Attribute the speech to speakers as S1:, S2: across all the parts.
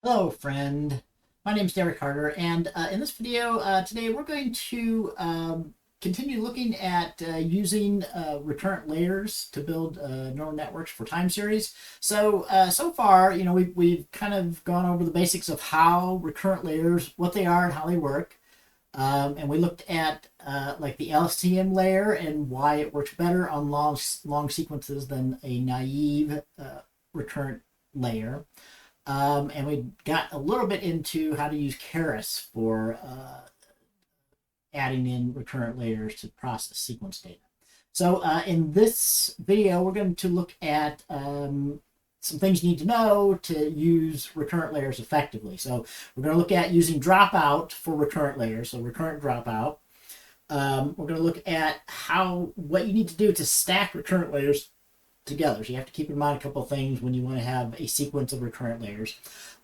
S1: Hello, friend. My name is Derek Carter, and in this video today we're going to continue looking at using recurrent layers to build neural networks for time series. So far, we've kind of gone over the basics of how recurrent layers, what they are, and how they work. And we looked at like the LSTM layer and why it works better on long sequences than a naive recurrent layer. And we got a little bit into how to use Keras for adding in recurrent layers to process sequence data. So in this video, we're going to look at some things you need to know to use recurrent layers effectively. So we're going to look at using dropout for recurrent layers, so recurrent dropout. We're going to look at what you need to do to stack recurrent layers together. So you have to keep in mind a couple of things when you want to have a sequence of recurrent layers.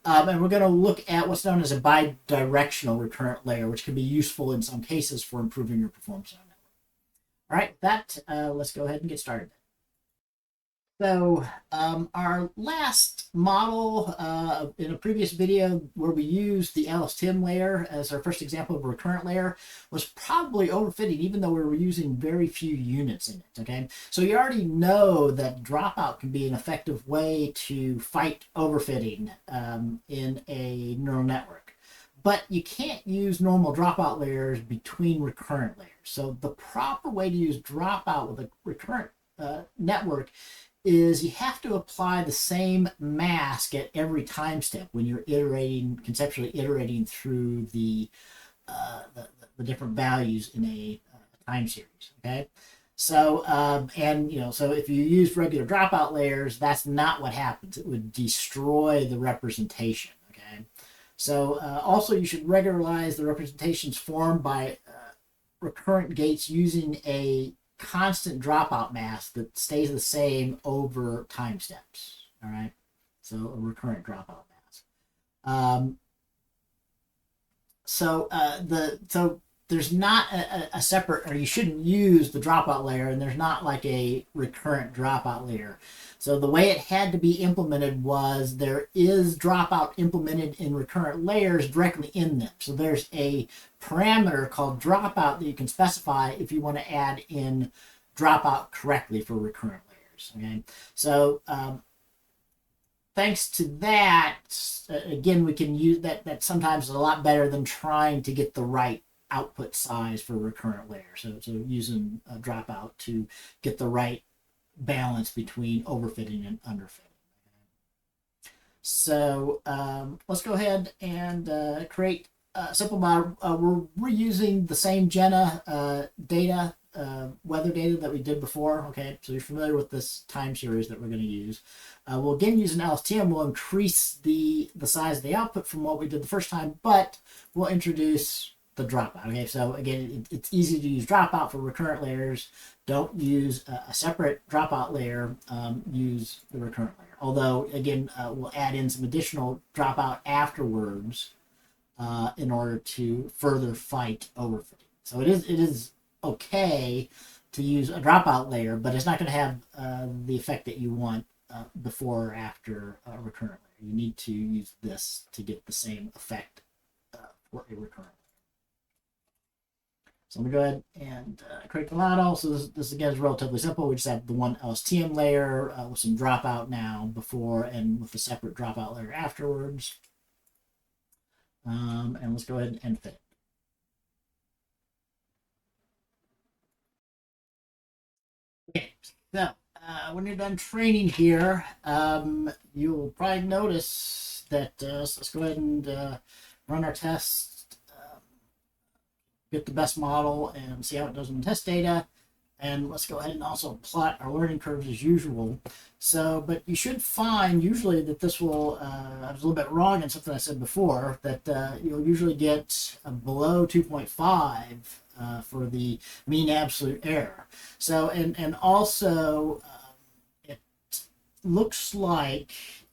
S1: And we're going to look at what's known as a bidirectional recurrent layer, which can be useful in some cases for improving your performance on a network. All right, with that, let's go ahead and get started. So our last model in a previous video where we used the LSTM layer as our first example of a recurrent layer was probably overfitting, even though we were using very few units in it, okay? So you already know that dropout can be an effective way to fight overfitting in a neural network. But you can't use normal dropout layers between recurrent layers. So the proper way to use dropout with a recurrent network is you have to apply the same mask at every time step when you're conceptually iterating through the different values in a time series. Okay, so so if you use regular dropout layers, that's not what happens. It would destroy the representation. Okay, so also you should regularize the representations formed by recurrent gates using a constant dropout mask that stays the same over time steps. All right, so a recurrent dropout mask. So there's not a separate, or you shouldn't use the dropout layer, and there's not like a recurrent dropout layer. So the way it had to be implemented was there is dropout implemented in recurrent layers directly in them. So there's a parameter called dropout that you can specify if you want to add in dropout correctly for recurrent layers. Okay, so thanks to that, again, we can use that. That sometimes is a lot better than trying to get the right output size for recurrent layers. So using a dropout to get the right balance between overfitting and underfitting. So let's go ahead and create a simple model. We're reusing the same Jenna data, weather data that we did before. Okay, so you're familiar with this time series that we're going to use. We'll again use an LSTM. We'll increase the size of the output from what we did the first time, but we'll introduce the dropout. Okay, so again, it's easy to use dropout for recurrent layers. Don't use a separate dropout layer. Use the recurrent layer. Although, again, we'll add in some additional dropout afterwards in order to further fight overfitting. So it is okay to use a dropout layer, but it's not going to have the effect that you want before or after a recurrent layer. You need to use this to get the same effect for a recurrent layer. So I'm going to go ahead and create the model. So this again is relatively simple. We just have the one LSTM layer with some dropout now before and with a separate dropout layer afterwards. And let's go ahead and fit it. Okay, so when you're done training here, you'll probably notice that, let's go ahead and run our test, get the best model and see how it does in the test data. And let's go ahead and also plot our learning curves as usual. So, but you should find usually that this will, I was a little bit wrong in something I said before, that you'll usually get below 2.5 for the mean absolute error. So, and also it looks like,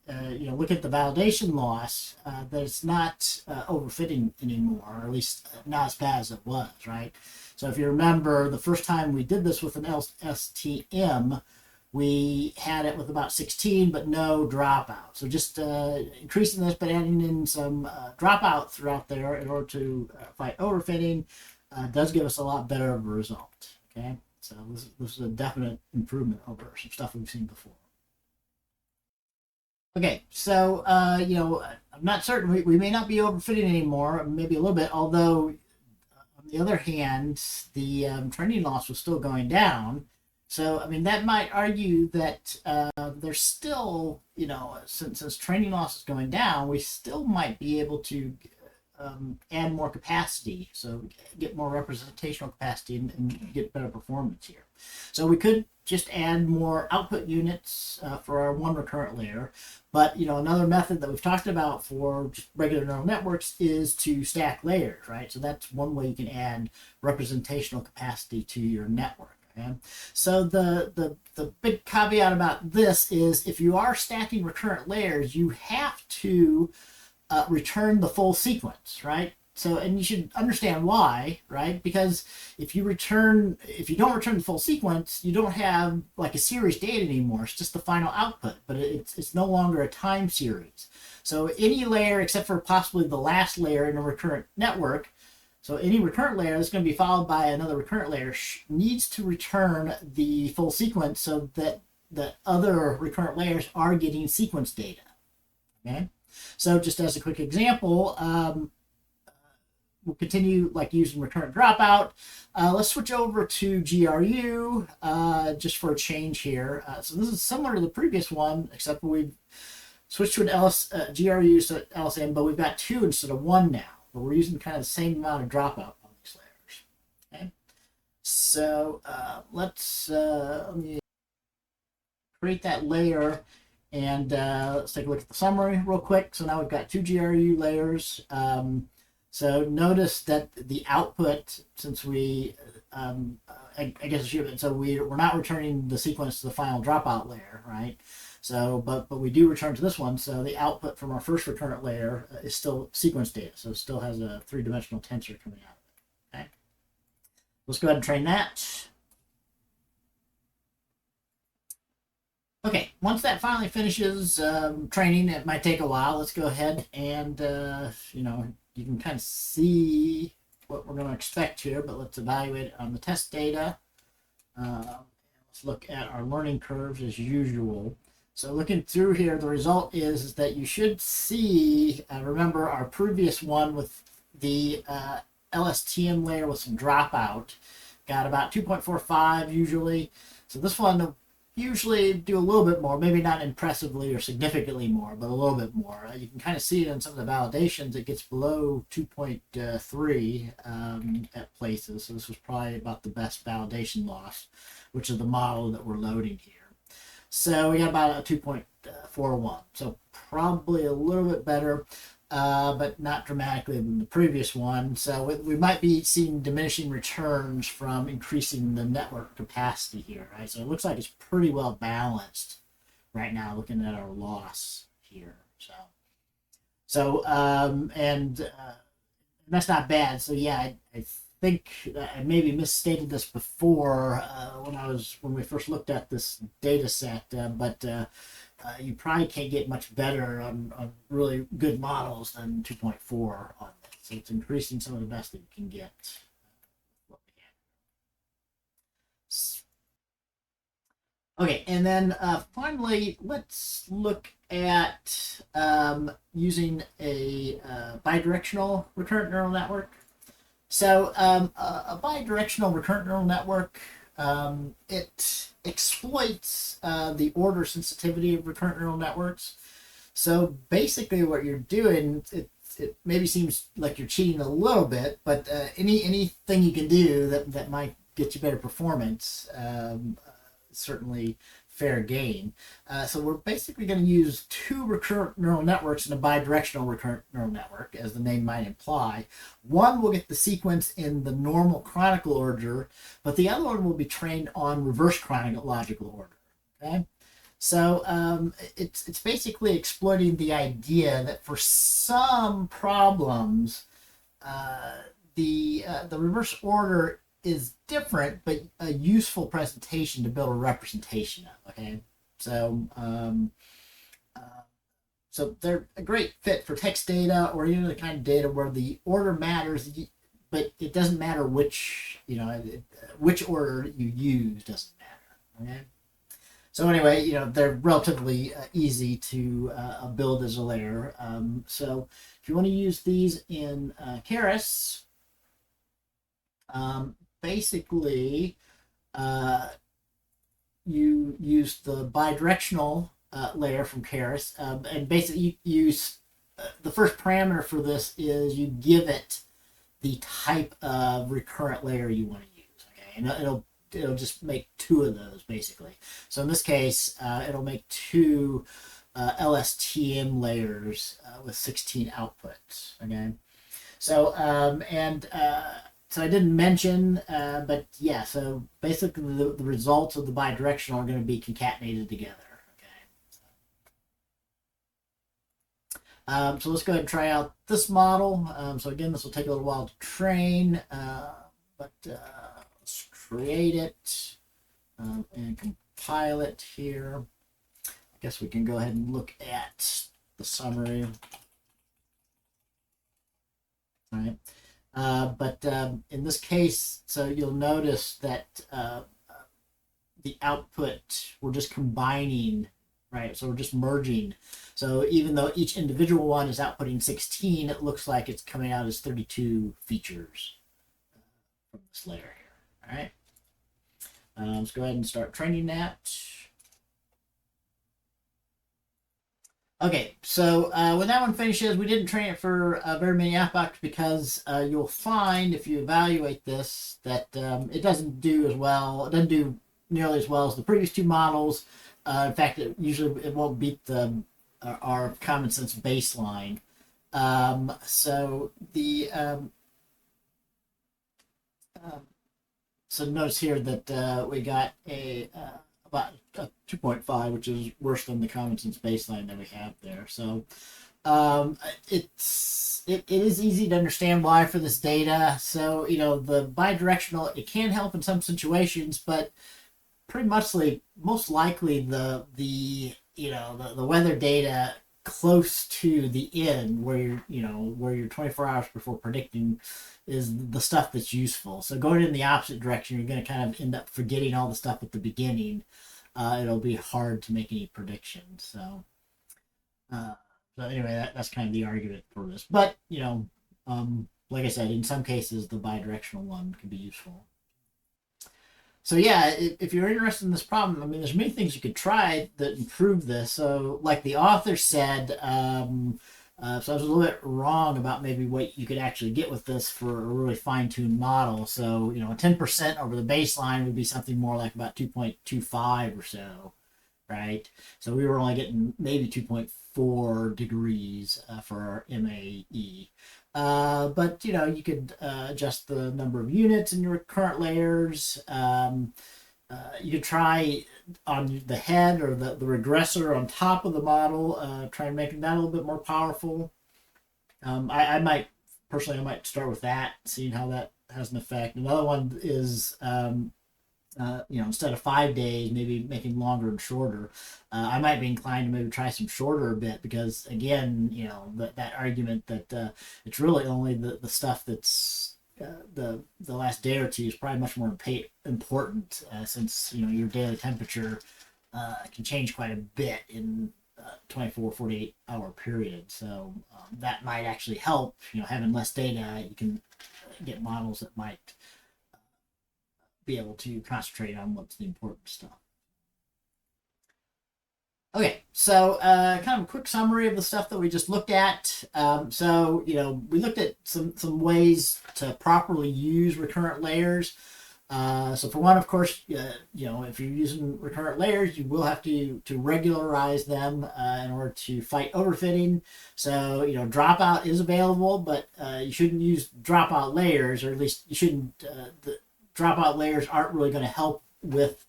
S1: look at the validation loss, that it's not overfitting anymore, or at least not as bad as it was, right? So if you remember, the first time we did this with an LSTM, we had it with about 16, but no dropout. So just increasing this, but adding in some dropout throughout there in order to fight overfitting does give us a lot better of a result. Okay, so this is a definite improvement over some stuff we've seen before. Okay, so I'm not certain. We may not be overfitting anymore, maybe a little bit, although on the other hand, the training loss was still going down. So, I mean, that might argue that there's still, since training loss is going down, we still might be able to add more capacity. So get more representational capacity and get better performance here. So we could just add more output units for our one recurrent layer. But, another method that we've talked about for just regular neural networks is to stack layers, right? So that's one way you can add representational capacity to your network. Okay? So the big caveat about this is if you are stacking recurrent layers, you have to return the full sequence, right? So, and you should understand why, right? Because if you don't return the full sequence, you don't have like a series data anymore. It's just the final output, but it's no longer a time series. So any layer except for possibly the last layer in a recurrent network, so any recurrent layer that's going to be followed by another recurrent layer needs to return the full sequence so that the other recurrent layers are getting sequence data. Okay, so just as a quick example, we'll continue like using recurrent dropout. Let's switch over to GRU just for a change here. So this is similar to the previous one, except we've switched to an GRU, so LSM, but we've got 2 instead of 1 now. But we're using kind of the same amount of dropout on these layers. Okay, so let me create that layer, and let's take a look at the summary real quick. So now we've got 2 GRU layers. So notice that the output, since we, I guess it should, so we're not returning the sequence to the final dropout layer, right? So, but we do return to this one. So the output from our first recurrent layer is still sequence data. So it still has a 3-dimensional tensor coming out of it. Okay. Let's go ahead and train that. Okay, once that finally finishes training, it might take a while. Let's go ahead and, you can kind of see what we're going to expect here, but let's evaluate it on the test data. Let's look at our learning curves as usual. So looking through here, the result is that you should see, remember our previous one with the LSTM layer with some dropout, got about 2.45 usually. So this one usually do a little bit more, maybe not impressively or significantly more, but a little bit more. You can kind of see it in some of the validations. It gets below 2.3 at places. So this was probably about the best validation loss, which is the model that we're loading here. So we got about a 2.41. So probably a little bit better, but not dramatically than the previous one. So we might be seeing diminishing returns from increasing the network capacity here, right? So it looks like it's pretty well balanced right now, looking at our loss here. So that's not bad. So yeah, I think I maybe misstated this before when we first looked at this data set, but you probably can't get much better on really good models than 2.4 on this. So it's increasing some of the best that you can get. Okay, and then finally, let's look at using a bidirectional recurrent neural network. So a bidirectional recurrent neural network, it exploits the order sensitivity of recurrent neural networks. So basically what you're doing, it maybe seems like you're cheating a little bit, but anything you can do that might get you better performance, certainly fair game. So we're basically going to use 2 recurrent neural networks in a bidirectional recurrent neural network, as the name might imply. One will get the sequence in the normal chronological order, but the other one will be trained on reverse chronological order. Okay, so it's basically exploiting the idea that for some problems, the reverse order is different, but a useful presentation to build a representation of. Okay, so so they're a great fit for text data or even the kind of data where the order matters, but it doesn't matter which which order you use doesn't matter. Okay. So anyway, they're relatively easy to build as a layer. So if you want to use these in Keras, basically you use the bidirectional layer from Keras, and basically you use the first parameter for this is you give it the type of recurrent layer you want to use. Okay, and it'll just make two of those basically. So in this case, it'll make two LSTM layers with 16 outputs. Okay, so so I didn't mention, but yeah, so basically the results of the bidirectional are going to be concatenated together. Okay. So let's go ahead and try out this model. So again, this will take a little while to train, but let's create it and compile it here. I guess we can go ahead and look at the summary. All right. But in this case, so you'll notice that the output, we're just combining, right? So we're just merging. So even though each individual one is outputting 16, it looks like it's coming out as 32 features from this layer here. All right. Let's go ahead and start training that. Okay, so when that one finishes, we didn't train it for very many outputs because you'll find if you evaluate this that it doesn't do as well. It doesn't do nearly as well as the previous two models. In fact, it won't beat our common sense baseline. So notice here that we got about a 2.5, which is worse than the common sense baseline that we have there. So it is easy to understand why for this data. So the bidirectional, it can help in some situations, but pretty much most likely the weather data close to the end where you're 24 hours before predicting is the stuff that's useful. So going in the opposite direction, you're going to kind of end up forgetting all the stuff at the beginning. It'll be hard to make any predictions. So anyway, that's kind of the argument for this. But like I said, in some cases the bidirectional one can be useful. So yeah, if you're interested in this problem, I mean, there's many things you could try that improve this. So like the author said, so I was a little bit wrong about maybe what you could actually get with this for a really fine-tuned model. So 10% over the baseline would be something more like about 2.25 or so, right? So we were only getting maybe 2.4 degrees for our MAE. But you could adjust the number of units in your current layers. You could try on the head or the regressor on top of the model, try and make that a little bit more powerful. I might start with that, seeing how that has an effect. Another one is instead of 5 days, maybe making longer and shorter. I might be inclined to maybe try some shorter a bit because, again, that argument that it's really only the stuff that's the last day or two is probably much more important since your daily temperature can change quite a bit in 24, 48 hour period. So that might actually help. Having less data, you can get models that might be able to concentrate on what's the important stuff. Okay, so kind of a quick summary of the stuff that we just looked at. So we looked at some ways to properly use recurrent layers. So for one, of course, if you're using recurrent layers, you will have to regularize them in order to fight overfitting. So dropout is available, but you shouldn't use dropout layers, or at least you shouldn't. The dropout layers aren't really going to help with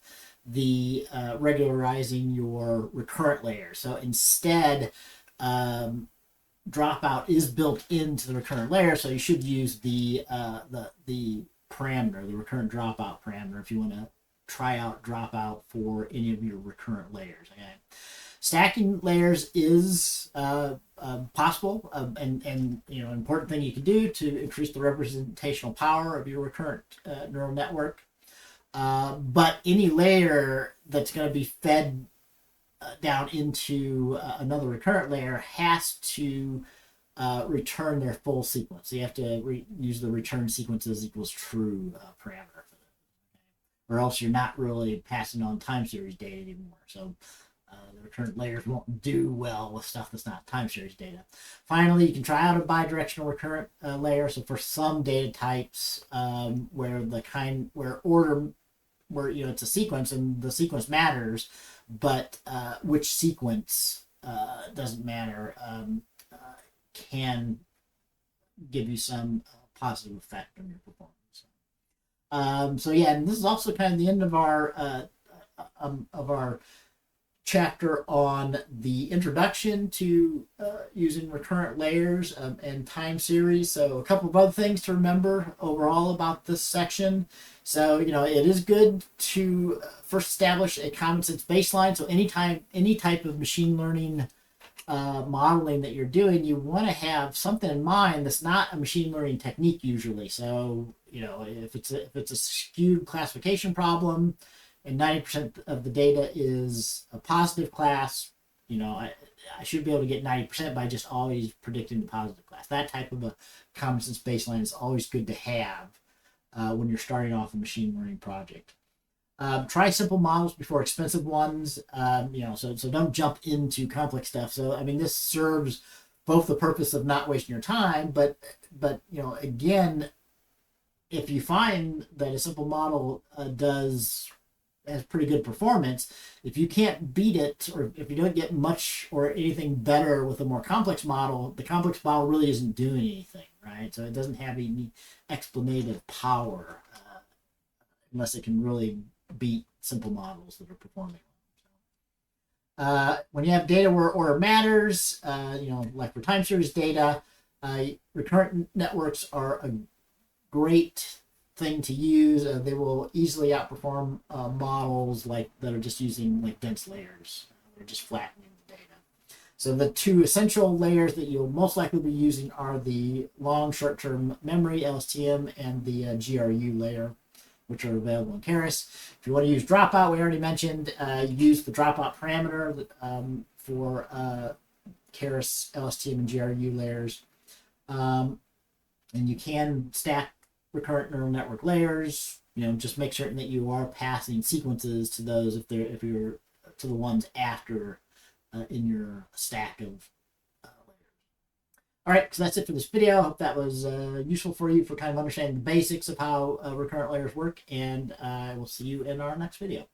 S1: the regularizing your recurrent layer. So instead, dropout is built into the recurrent layer, so you should use the parameter, the recurrent dropout parameter, if you want to try out dropout for any of your recurrent layers. Okay? Stacking layers is possible, and an important thing you can do to increase the representational power of your recurrent neural network. But any layer that's going to be fed down into another recurrent layer has to return their full sequence. So you have to use the return sequences equals true parameter for that, or else you're not really passing on time series data anymore. So the recurrent layers won't do well with stuff that's not time series data. Finally, you can try out a bidirectional recurrent layer. So for some data types where it's a sequence and the sequence matters, but which sequence doesn't matter, can give you some positive effect on your performance. So yeah, and this is also kind of the end of our chapter on the introduction to using recurrent layers and time series. So a couple of other things to remember overall about this section. So, it is good to first establish a common sense baseline. So any type of machine learning modeling that you're doing, you want to have something in mind that's not a machine learning technique usually. So, if it's a skewed classification problem, and 90% of the data is a positive class, I should be able to get 90% by just always predicting the positive class. That type of a common sense baseline is always good to have when you're starting off a machine learning project. Try simple models before expensive ones. So don't jump into complex stuff. So this serves both the purpose of not wasting your time, but again, if you find that a simple model has pretty good performance, if you can't beat it, or if you don't get much or anything better with a more complex model, the complex model really isn't doing anything, right? So it doesn't have any explanative power unless it can really beat simple models that are performing. When you have data where order matters, like for time series data, recurrent networks are a great thing to use. They will easily outperform models that are just using dense layers. They're just flattening the data. So the two essential layers that you'll most likely be using are the long short-term memory, LSTM, and the GRU layer, which are available in Keras. If you want to use dropout, we already mentioned, use the dropout parameter for Keras, LSTM, and GRU layers. And you can stack recurrent neural network layers. Just make certain that you are passing sequences to those if you're to the ones after in your stack of layers. All right, so that's it for this video. I hope that was useful for you for kind of understanding the basics of how recurrent layers work, and I will see you in our next video.